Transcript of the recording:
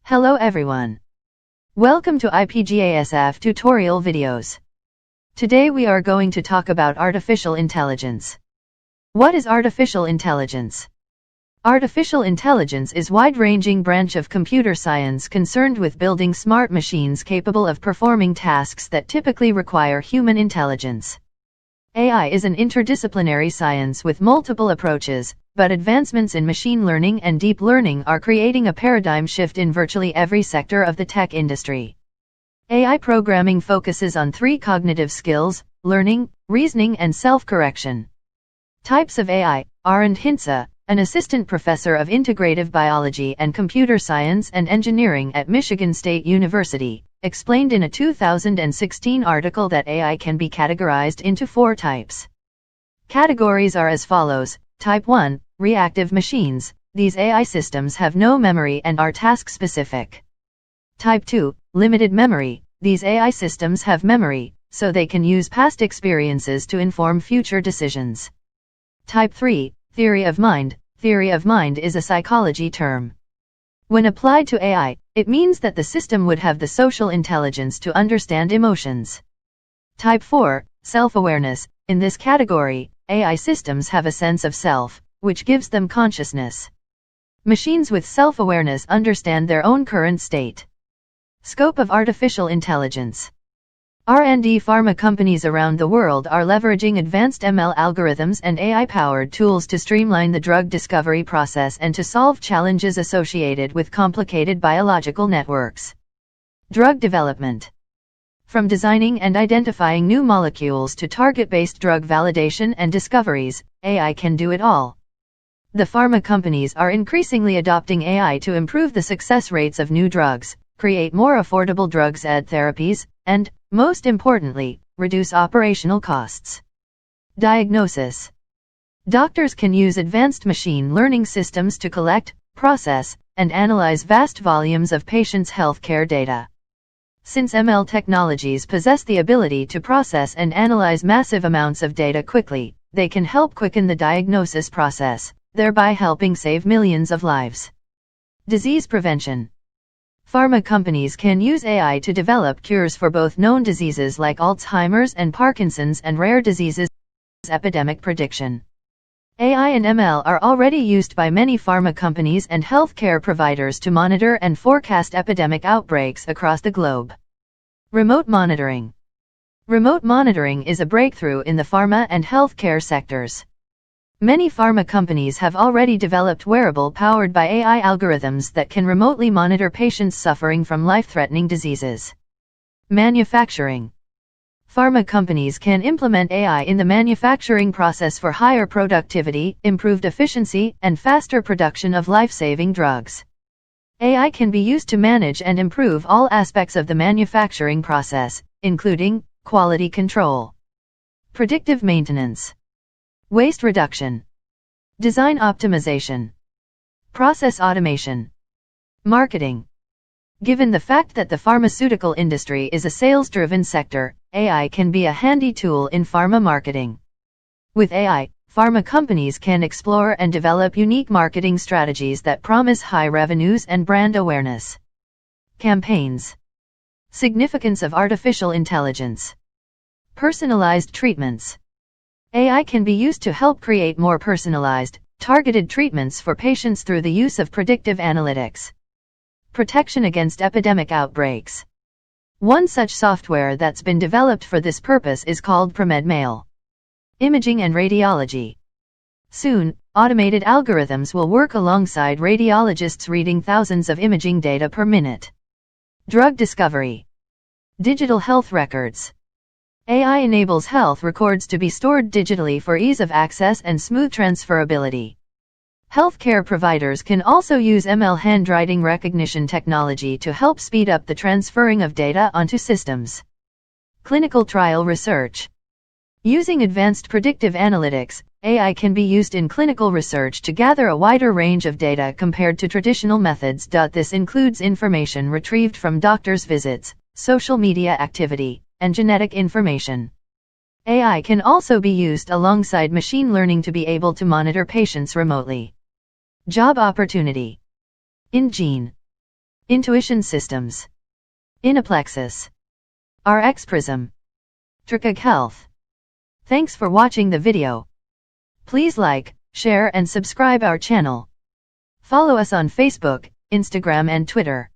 Hello everyone. Welcome to IPGA SF tutorial videos. Today we are going to talk about artificial intelligence. What is artificial intelligence? Artificial intelligence is a wide-ranging branch of computer science concerned with building smart machines capable of performing tasks that typically require human intelligence. AI is an interdisciplinary science with multiple approaches, but advancements in machine learning and deep learning are creating a paradigm shift in virtually every sector of the tech industry. AI programming focuses on three cognitive skills: learning, reasoning, and self-correction. Types of AI. Arend Hintze, an assistant professor of integrative biology and computer science and engineering at Michigan State University, explained in a 2016 article that AI can be categorized into four types. Categories are as follows. Type 1, reactive machines. These AI systems have no memory and are task-specific. Type 2, limited memory. These AI systems have memory, so they can use past experiences to inform future decisions. Type 3, theory of mind. Theory of mind is a psychology term. When applied to AI, it means that the system would have the social intelligence to understand emotions. Type 4, self-awareness. In this category, AI systems have a sense of self, which gives them consciousness. Machines with self-awareness understand their own current state. Scope of artificial intelligence. R&D pharma companies around the world are leveraging advanced ML algorithms and AI-powered tools to streamline the drug discovery process and to solve challenges associated with complicated biological networks. Drug development. From designing and identifying new molecules to target-based drug validation and discoveries, AI can do it all. The pharma companies are increasingly adopting AI to improve the success rates of new drugs, create more affordable drugs and therapies, and, most importantly, reduce operational costs. Diagnosis. Doctors can use advanced machine learning systems to collect, process, and analyze vast volumes of patients' healthcare data. Since ML technologies possess the ability to process and analyze massive amounts of data quickly, they can help quicken the diagnosis process, thereby helping save millions of lives. Disease prevention. Pharma companies can use AI to develop cures for both known diseases like Alzheimer's and Parkinson's and rare diseases. Epidemic prediction. AI and ML are already used by many pharma companies and healthcare providers to monitor and forecast epidemic outbreaks across the globe. Remote monitoring. Remote monitoring is a breakthrough in the pharma and healthcare sectors. Many pharma companies have already developed wearable powered by AI algorithms that can remotely monitor patients suffering from life-threatening diseases. Manufacturing. Pharma companies can implement AI in the manufacturing process for higher productivity, improved efficiency, and faster production of life-saving drugs. AI can be used to manage and improve all aspects of the manufacturing process, including quality control, predictive maintenance, waste reduction, design optimization, process automation, marketing. Given the fact that the pharmaceutical industry is a sales-driven sector, AI can be a handy tool in pharma marketing. With AI, pharma companies can explore and develop unique marketing strategies that promise high revenues and brand awareness. Campaigns. Significance of artificial intelligence. Personalized treatments. AI can be used to help create more personalized, targeted treatments for patients through the use of predictive analytics. Protection against epidemic outbreaks. One such software that's been developed for this purpose is called ProMed-Mail. Imaging and radiology. Soon, automated algorithms will work alongside radiologists reading thousands of imaging data per minute. Drug discovery. Digital health records. AI enables health records to be stored digitally for ease of access and smooth transferability. Healthcare providers can also use ML handwriting recognition technology to help speed up the transferring of data onto systems. Clinical trial research. Using advanced predictive analytics, AI can be used in clinical research to gather a wider range of data compared to traditional methods. This includes information retrieved from doctors' visits, social media activity, and genetic information. AI can also be used alongside machine learning to be able to monitor patients remotely. Job opportunity. In gene Intuition Systems, Inaplexis, RX Prism, Tricog Health. Thanks for watching the video. Please like, share and subscribe our channel. Follow us on Facebook, Instagram and Twitter.